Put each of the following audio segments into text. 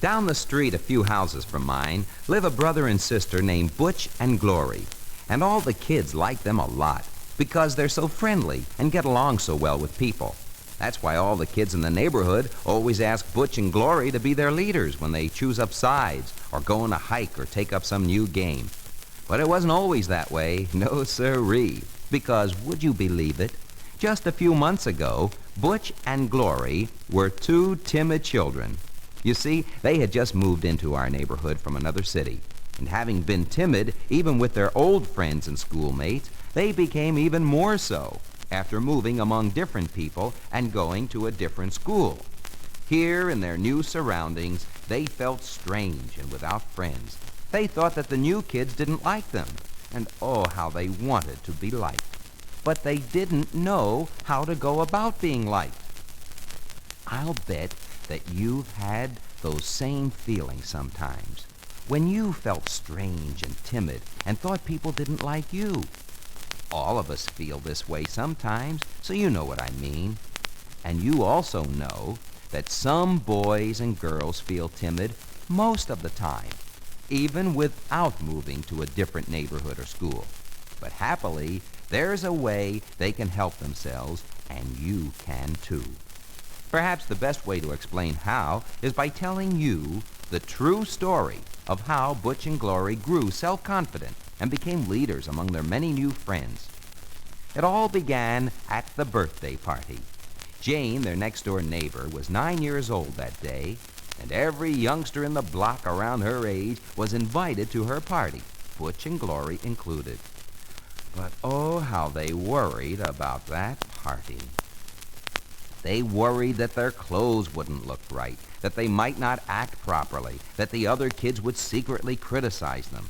Down the street, a few houses from mine, live a brother and sister named Butch and Glory. And all the kids like them a lot because they're so friendly and get along so well with people. That's why all the kids in the neighborhood always ask Butch and Glory to be their leaders when they choose up sides or go on a hike or take up some new game. But it wasn't always that way, no siree, because would you believe it? Just a few months ago, Butch and Glory were two timid children. You see, they had just moved into our neighborhood from another city, and having been timid, even with their old friends and schoolmates, they became even more so after moving among different people and going to a different school. Here, in their new surroundings, they felt strange and without friends. They thought that the new kids didn't like them, and oh, how they wanted to be liked. But they didn't know how to go about being liked. I'll bet that you've had those same feelings sometimes, when you felt strange and timid and thought people didn't like you. All of us feel this way sometimes, so you know what I mean. And you also know that some boys and girls feel timid most of the time, even without moving to a different neighborhood or school. But happily, there's a way they can help themselves, and you can too. Perhaps the best way to explain how is by telling you the true story of how Butch and Glory grew self-confident and became leaders among their many new friends. It all began at the birthday party. Jane, their next-door neighbor, was 9 years old that day, and every youngster in the block around her age was invited to her party, Butch and Glory included. But oh, how they worried about that party. They worried that their clothes wouldn't look right, that they might not act properly, that the other kids would secretly criticize them.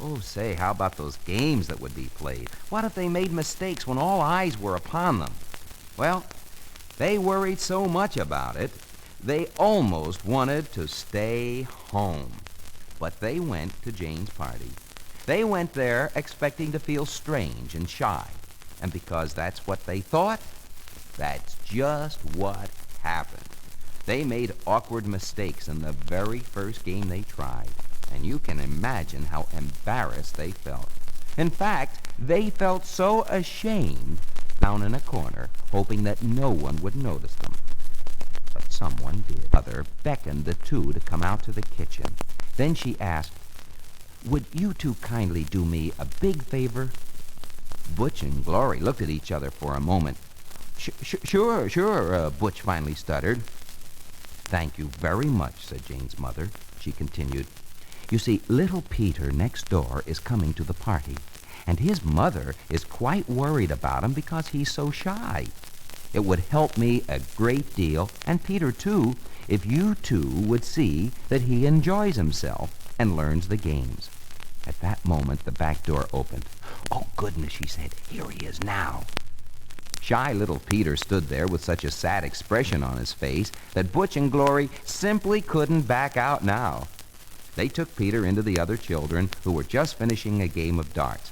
Oh, say, how about those games that would be played? What if they made mistakes when all eyes were upon them? Well, they worried so much about it, they almost wanted to stay home. But they went to Jane's party. They went there expecting to feel strange and shy. And because that's what they thought, that's just what happened. They made awkward mistakes in the very first game they tried, and you can imagine how embarrassed they felt. In fact, they felt so ashamed down in a corner, hoping that no one would notice them. But someone did. Mother beckoned the two to come out to the kitchen. Then she asked, "Would you two kindly do me a big favor?" Butch and Glory looked at each other for a moment. Sure, Butch finally stuttered. "Thank you very much," said Jane's mother. She continued, "You see, little Peter next door is coming to the party, and his mother is quite worried about him because he's so shy. It would help me a great deal, and Peter too, if you two would see that he enjoys himself and learns the games." At that moment, the back door opened. "Oh, goodness," she said, "here he is now." Shy little Peter stood there with such a sad expression on his face that Butch and Glory simply couldn't back out now. They took Peter into the other children who were just finishing a game of darts.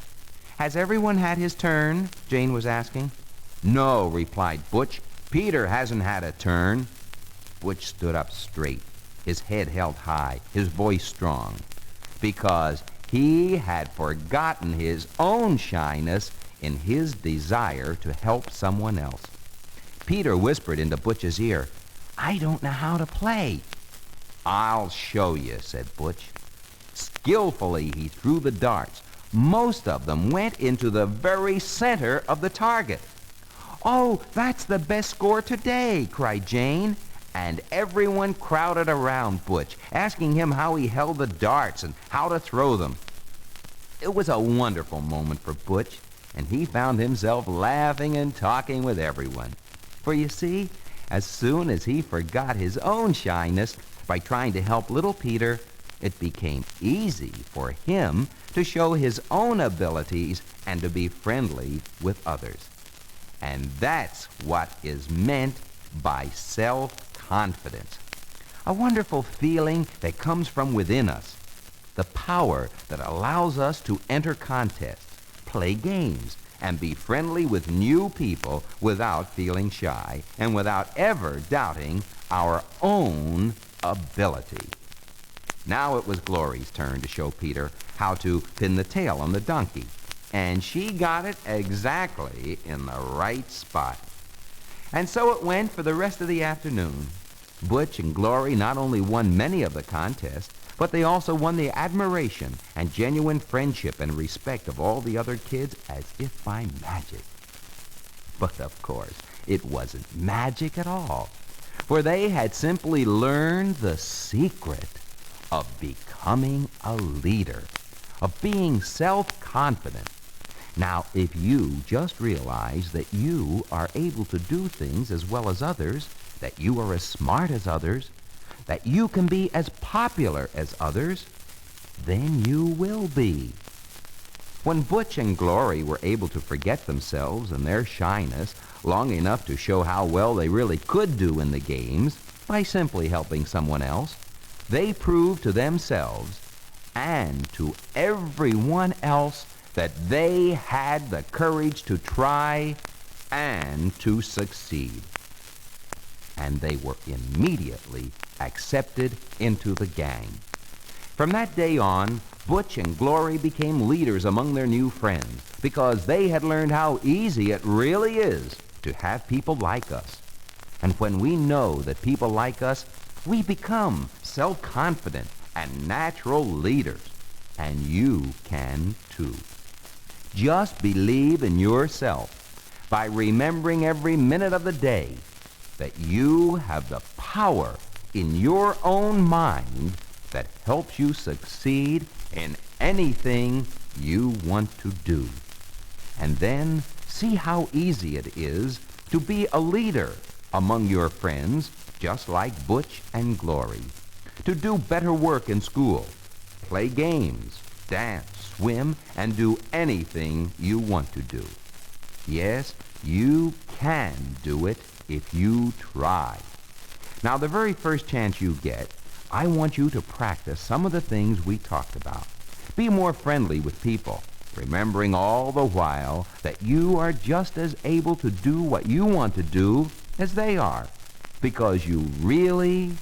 "Has everyone had his turn?" Jane was asking. "No," replied Butch. "Peter hasn't had a turn." Butch stood up straight, his head held high, his voice strong, because he had forgotten his own shyness in his desire to help someone else. Peter whispered into Butch's ear, "I don't know how to play." "I'll show you," said Butch. Skillfully, he threw the darts. Most of them went into the very center of the target. "Oh, that's the best score today," cried Jane. And everyone crowded around Butch, asking him how he held the darts and how to throw them. It was a wonderful moment for Butch, and he found himself laughing and talking with everyone. For you see, as soon as he forgot his own shyness by trying to help little Peter, it became easy for him to show his own abilities and to be friendly with others. And that's what is meant by self-confidence. A wonderful feeling that comes from within us. The power that allows us to enter contests, play games, and be friendly with new people without feeling shy and without ever doubting our own ability. Now it was Glory's turn to show Peter how to pin the tail on the donkey, and she got it exactly in the right spot. And so it went for the rest of the afternoon. Butch and Glory not only won many of the contests, but they also won the admiration and genuine friendship and respect of all the other kids as if by magic. But of course, it wasn't magic at all, for they had simply learned the secret of becoming a leader, of being self-confident. Now, if you just realize that you are able to do things as well as others, that you are as smart as others, that you can be as popular as others, then you will be. When Butch and Glory were able to forget themselves and their shyness long enough to show how well they really could do in the games by simply helping someone else, they proved to themselves and to everyone else that they had the courage to try and to succeed. And they were immediately accepted into the gang. From that day on, Butch and Glory became leaders among their new friends because they had learned how easy it really is to have people like us. And when we know that people like us, we become self-confident and natural leaders. And you can too. Just believe in yourself by remembering every minute of the day that you have the power in your own mind that helps you succeed in anything you want to do. And then see how easy it is to be a leader among your friends, just like Butch and Glory, to do better work in school, play games, dance, swim, and do anything you want to do. Yes, you can do it if you try. Now, the very first chance you get, I want you to practice some of the things we talked about. Be more friendly with people, remembering all the while that you are just as able to do what you want to do as they are, because you really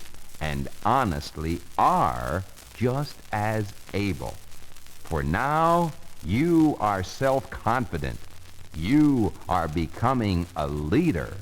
and honestly are just as able. For now, you are self-confident. You are becoming a leader.